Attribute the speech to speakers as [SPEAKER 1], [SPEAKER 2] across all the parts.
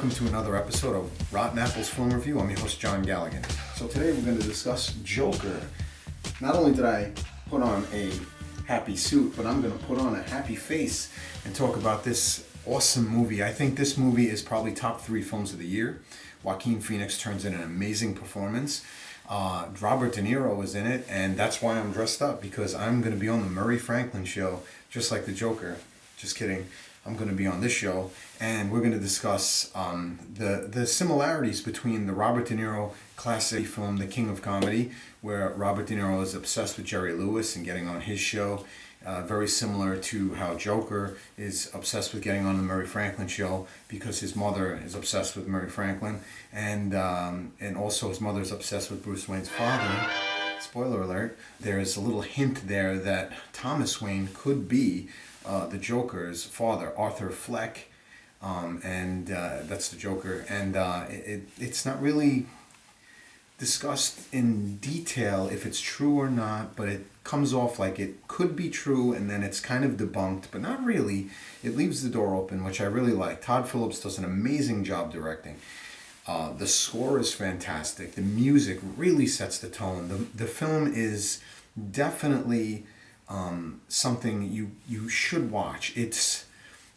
[SPEAKER 1] welcome to another episode of Rotten Apples Film Review. I'm your host, John Galligan. So today we're going to discuss Joker. Not only did I put on a happy suit, but I'm going to put on a happy face and talk about this awesome movie. I think this movie is probably top 3 films of the year. Joaquin Phoenix turns in an amazing performance. Robert De Niro is in it, and that's why I'm dressed up, because I'm going to be on the Murray Franklin show, just like the Joker. Just kidding. I'm going to be on this show, and we're going to discuss the similarities between the Robert De Niro classic film, The King of Comedy, where Robert De Niro is obsessed with Jerry Lewis and getting on his show. Very similar to how Joker is obsessed with getting on the Murray Franklin show because his mother is obsessed with Murray Franklin, and also his mother is obsessed with Bruce Wayne's father. Spoiler alert, there's a little hint there that Thomas Wayne could be the Joker's father, Arthur Fleck, and that's the Joker. And it's not really discussed in detail if it's true or not, but it comes off like it could be true, and then it's kind of debunked, but not really. It leaves the door open, which I really like. Todd Phillips does an amazing job directing. The score is fantastic. The music really sets the tone. The film is definitely something you should watch. It's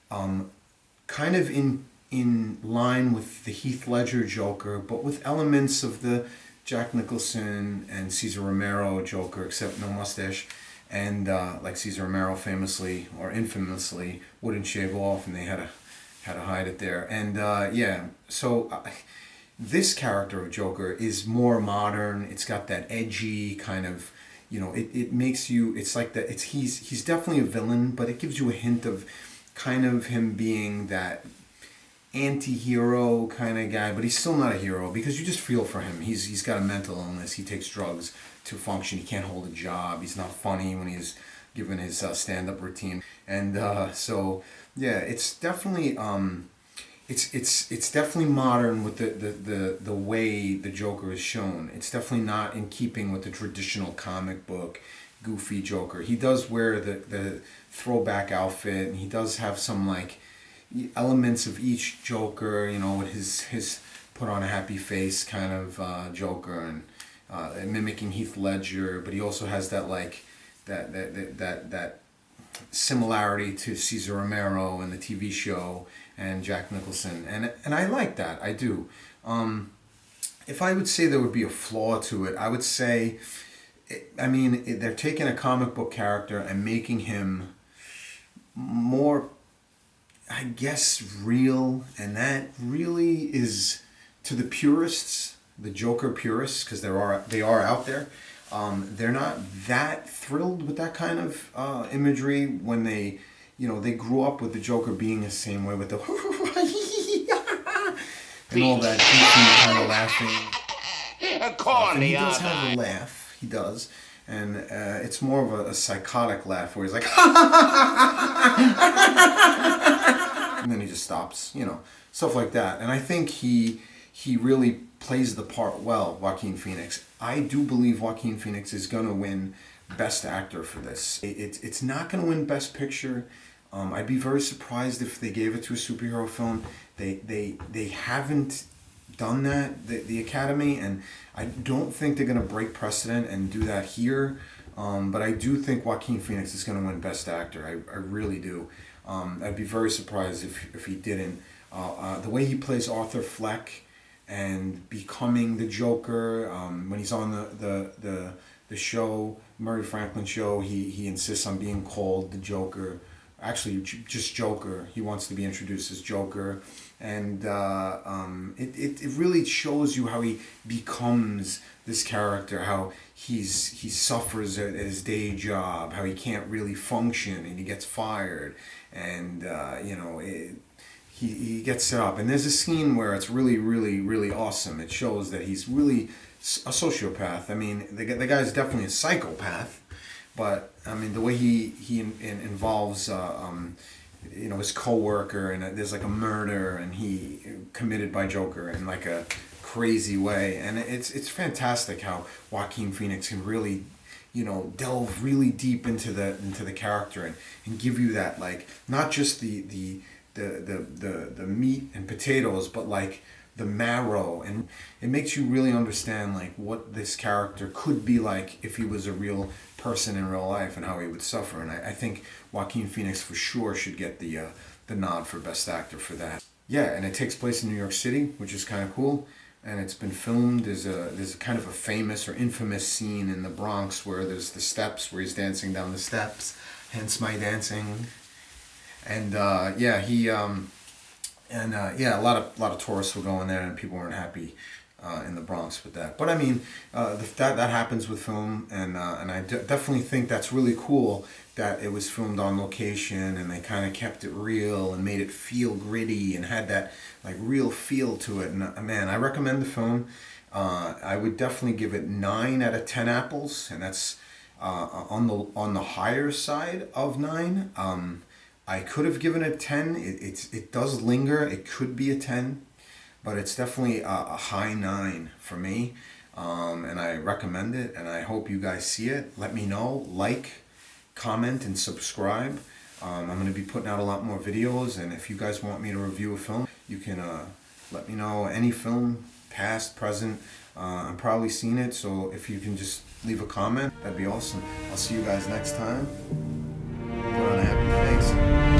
[SPEAKER 1] kind of in line with the Heath Ledger Joker, but with elements of the Jack Nicholson and Cesar Romero Joker, except no mustache. And like Cesar Romero famously or infamously wouldn't shave off, and they had to hide it there. And this character of Joker is more modern. It's got that edgy kind of, it makes you, it's like that, he's definitely a villain, but it gives you a hint of kind of him being that anti-hero kind of guy, but he's still not a hero because you just feel for him. He's got a mental illness. He takes drugs to function. He can't hold a job. He's not funny when he's given his stand-up routine. And it's definitely it's definitely modern with the way the Joker is shown. It's definitely not in keeping with the traditional comic book goofy Joker. He does wear the throwback outfit, and he does have some like elements of each Joker, with his put on a happy face kind of Joker, and mimicking Heath Ledger, but he also has that like that similarity to Cesar Romero and the TV show and Jack Nicholson, and I like that. I do. If I would say there would be a flaw to it, I would say, they're taking a comic book character and making him more, I guess, real, and that really is, to the purists, the Joker purists, because they are out there. They're not that thrilled with that kind of imagery when they grew up with the Joker being the same way with the and all that goofy kind of laughing. And he does have a laugh. He does. And it's more of a psychotic laugh where he's like, and then he just stops, stuff like that. And I think he really plays the part well, Joaquin Phoenix. I do believe Joaquin Phoenix is going to win Best Actor for this. It's not going to win Best Picture. I'd be very surprised if they gave it to a superhero film. They haven't done that, the Academy, and I don't think they're going to break precedent and do that here. But I do think Joaquin Phoenix is going to win Best Actor. I really do. I'd be very surprised if he didn't. The way he plays Arthur Fleck and becoming the Joker, when he's on the show, Murray Franklin show, he insists on being called the Joker. Actually, just Joker. He wants to be introduced as Joker. And it really shows you how he becomes this character, how he suffers at his day job, how he can't really function, and he gets fired, and he gets set up. And there's a scene where it's really, really, really awesome. It shows that he's really a sociopath. The guy's definitely a psychopath, but the way he involves his co-worker, and there's like a murder, and he committed by Joker in like a crazy way, and it's fantastic how Joaquin Phoenix can really delve really deep into the character and give you that, like, not just the the meat and potatoes, but like the marrow, and it makes you really understand like what this character could be like if he was a real person in real life and how he would suffer. And I think Joaquin Phoenix for sure should get the nod for Best Actor for that. Yeah, and it takes place in New York City, which is kind of cool. And it's been filmed. There's a kind of a famous or infamous scene in the Bronx where there's the steps where he's dancing down the steps, hence my dancing. And yeah, a lot of tourists were going there, and people weren't happy in the Bronx with that. But I mean, that happens with film, and I definitely think that's really cool that it was filmed on location, and they kind of kept it real and made it feel gritty and had that like real feel to it. And man, I recommend the film. I would definitely give it 9 out of 10 apples, and that's on the higher side of 9. I could have given it 10. It does linger. It could be a 10, but it's definitely a high 9 for me. And I recommend it, and I hope you guys see it. Let me know, like, comment, and subscribe. I'm going to be putting out a lot more videos, and if you guys want me to review a film, you can let me know any film, past, present. I've probably seen it, so if you can just leave a comment, that'd be awesome. I'll see you guys next time. Put on a happy face.